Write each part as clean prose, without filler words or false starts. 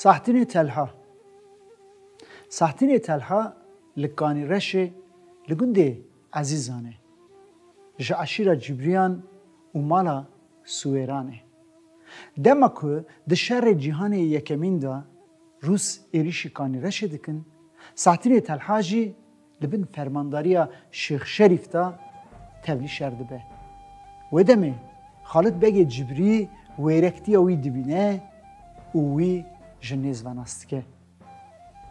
ساحتين تلها ساحتين تلها لقاني رشه لقندي عزيزانه جا عشيرة جبريان ومالا سويرانه دمكو ده شر جهان يكمين دا روس إريشي كاني رشه دكن ساحتين تلها جي لبن فرمانداريا شيخ شريف دا تولي شرد به ودمه خالد بگه جبری ویرکتی اوی دبینه اوی جنیز وناستکه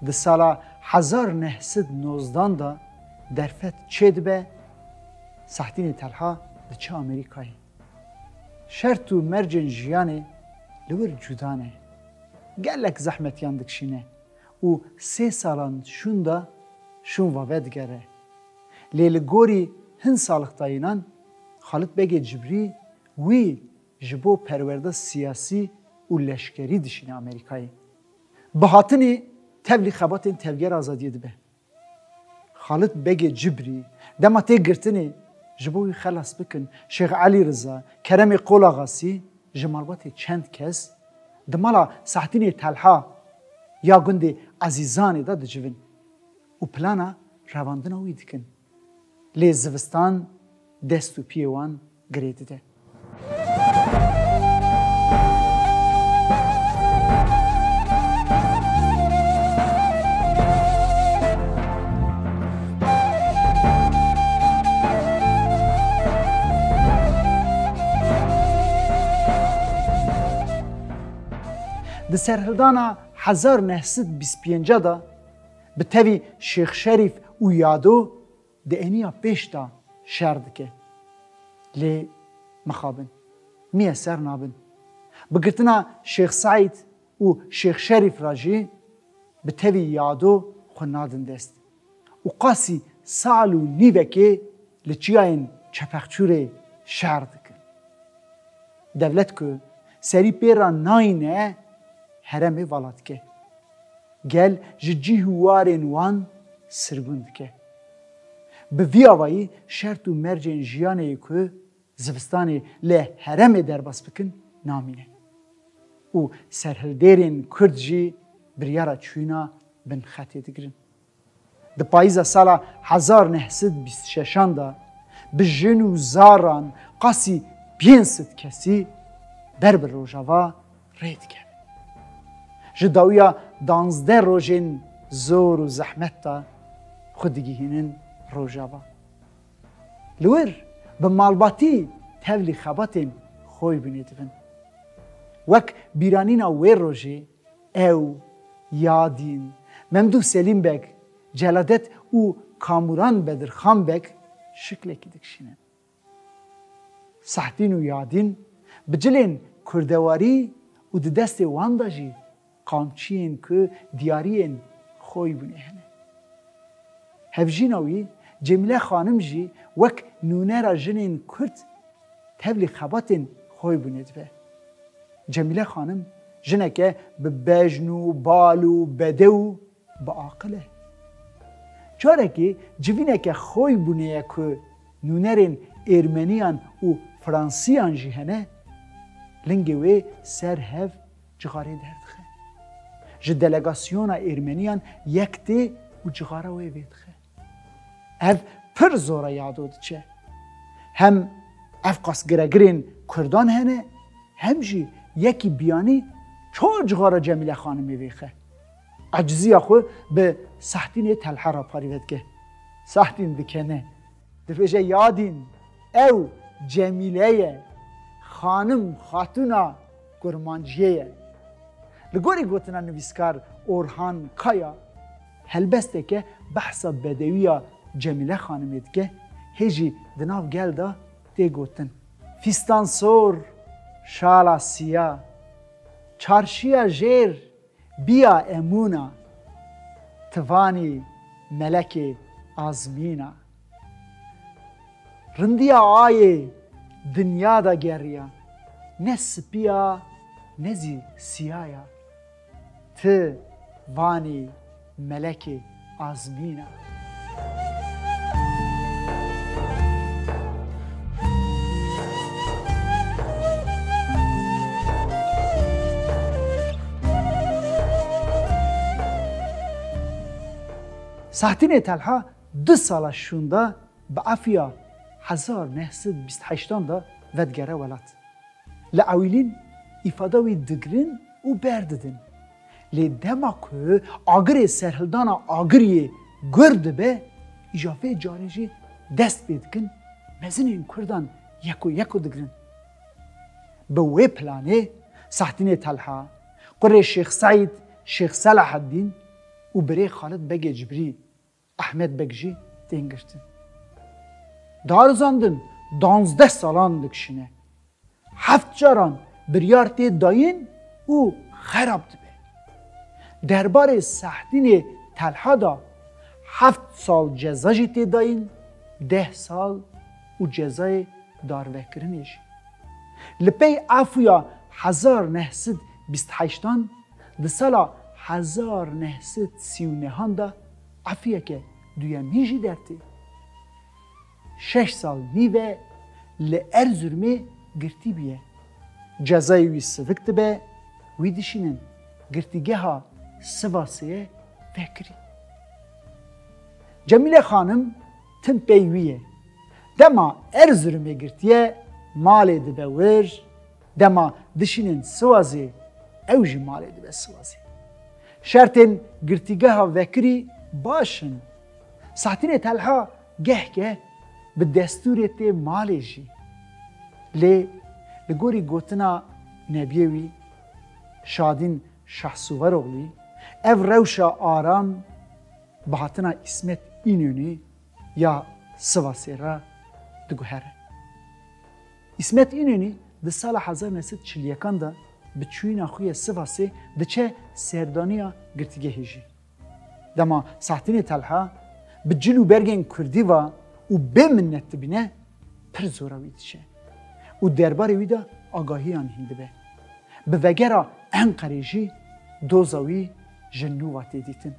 ده سالا 1919 دا درفت چه دبه ساحتین تلها ده چه امریکایی شرط و مرجن جیانه لور جودانه گلک زحمتیان دکشینه و 3 سالان شون دا شون وابد گره لیل گوری هن سالختاینان خالد بگه جبری وی جبو پرورده سیاسی و لشکری دشینه امریکایی بهاتنی تبلی خباتین تبگر آزادی دبه خالد بگه جبری دما تی گرتنی جبوی خلاص بکن شیخ علی رضا کرم قول آغاسی جمالبات چند کس دمالا ساحتین تلها یا گنده عزیزانی دا دجوین و پلانا رواندن اوی دکن لی زوستان دست و پیوان گریده ده ده سرهلدانا 1925 دا به تاوی شیخ شریف و یادو ده اینیا پیش دا شرد که لی مخابن میه سر نابن بگرتنا شیخ سعید و شیخ شریف راجی به تاوی یادو خونادن دست و قاسی سال و نیوه که لچیاین چپخچور شرد که دولت که سری پیرا ناینه هرمی والات که گل جی هوارن وان سرگوند که به وی آوایی شرط و مرجن جیانه که زوستانی له هرم درباس بکن نامینه و سرهلدرین کرد جی بریارا چوینا بن خطی دگرن ده پاییزا سالا 1926 دا به جن و زاران قاسی 500 کسی بربر روژاوا رید کرد جداویا 12 روژین زور و زحمت تا خودگیهنن روژاوا لور به مالباتی تولی خباتین خوی بینیدون وک بیرانین وی روژی او یادین ممدو سلیم بگ جلادت او کاموران بدرخان بگ شکل کی دکشینن ساحتین و یادین بجلین کردواری و دست واندا جی قامچین که دیارین خوی بینیهنه هفجیناوی جمیله خانم جی وک نونر جنین کرد تبلی خباتین خوی بینید به جمیله خانم جنه که به بجنو بالو بدو با عاقله چاره که جوینه که خوی بینیه که نونرین ارمنیان و فرانسیان جی هنه لنگوی سر هف جغاره دردخه جه دلگاسیون ارمنیان یکتی و جغاره وی ویدخه اف پر زوره یادود چه هم اف قاسگرگرین کردان هنه هم جی یکی بیانی چون جغاره جمیله خانمی ویخه عجزی خو به ساحتین تلحه را پاریوید که ساحتین بکنه دفعه یادین او جمیله خانم خاتونا گرمانجیه لگوری گوتنا نویسکار اورهان کایا هلبسته که بحثا بدویا جمیله خانمید که هیجی دناف گل دا تی گوتن فیستان سور شالا سیا چارشیا جیر بیا امونا توانی ملک آزمینا رندیا آیه دنیا دا گریا نه سپیا نزی سیایا ت وانی ملک آزمینا ساعتین تلها 2 سال شونده به عفیا 1928 دا ودگره ولد. لعویلین ifade وی دگرین و برددن. لی دما که آگری سرهلدان آگری گرد به اجافه جاریجی دست بیدکن مزین این کردان یکو دگرین. به وی پلانه ساعتین تلها قره شیخ سعید شیخ صلاح الدین و بری خالد بگ جبری احمد بگجی دینگرتن. دارزاندن 12 سالان دکشینه. 7 جاران بریارت داین و خراب دبه. درباره ساعتین تلها دا 7 سال جزا جیت داین 10 سال و جزای داروکرنیش. لپی عفویا 1928 ده سالا 1939 دا عفیه که دویمیجی درتی 6 سال نیوه لارزرمه گرتی بیه جزای وی سوکت به وی دشینن گرتیگه ها سواسیه فکری جمیله خانم تم پیویه دما ارزرمه گرتیه مالی دبه ورج دما دشینن سوازی اوجی مالی دبه سوازی شرطن گرتیگه ها وکری باشن ساعتین تلها گه به دستورت مالی جی لگوری گوتنا نبیوی شادین شخصوور اغلی او روشا آرام بحاتنا اسمت اینونی یا سواسی را دگوهره اسمت اینونی ده سال 1941 دا به چوین آخوی سواسی ده چه سردانیا گرتیگه هیجی دما ساعتین تلها به جلو برگن کردی و بمنت بینه پر زوراوی دیشه و درباره ویدا آگاهی آن هنده به وگرا انقریجی دوزاوی جنوواتی دیتن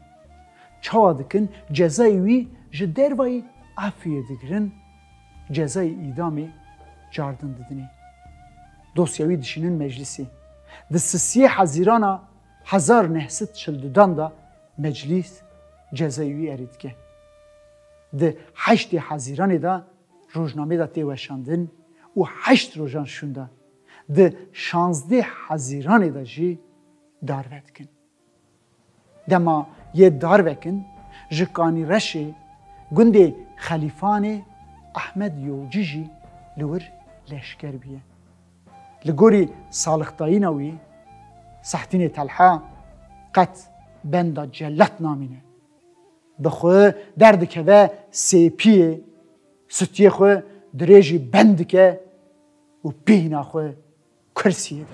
چاوا دکن جزای وی جدروای عفیه دگرن جزای ایدامی جاردن ددنی دوسیاوی دشینن مجلسی دستسی حزیرانا 1942 دا مجلس جزای وی ارید که ده 8 حزیران دا روزنامه دا تیوشاندن و 8 روزان شونده ده 16 حزیران دا جی داروت کن دما یه داروکن جکانی رشی گنده خلیفان احمد یوجی جی لور لشکر بیه لگوری سالختایی نوی ساعتین تلها قط بندا جلت نامینه بخواه درد که و سیپیه ستیه خواه دریجی بند که و پینا خواه کرسیه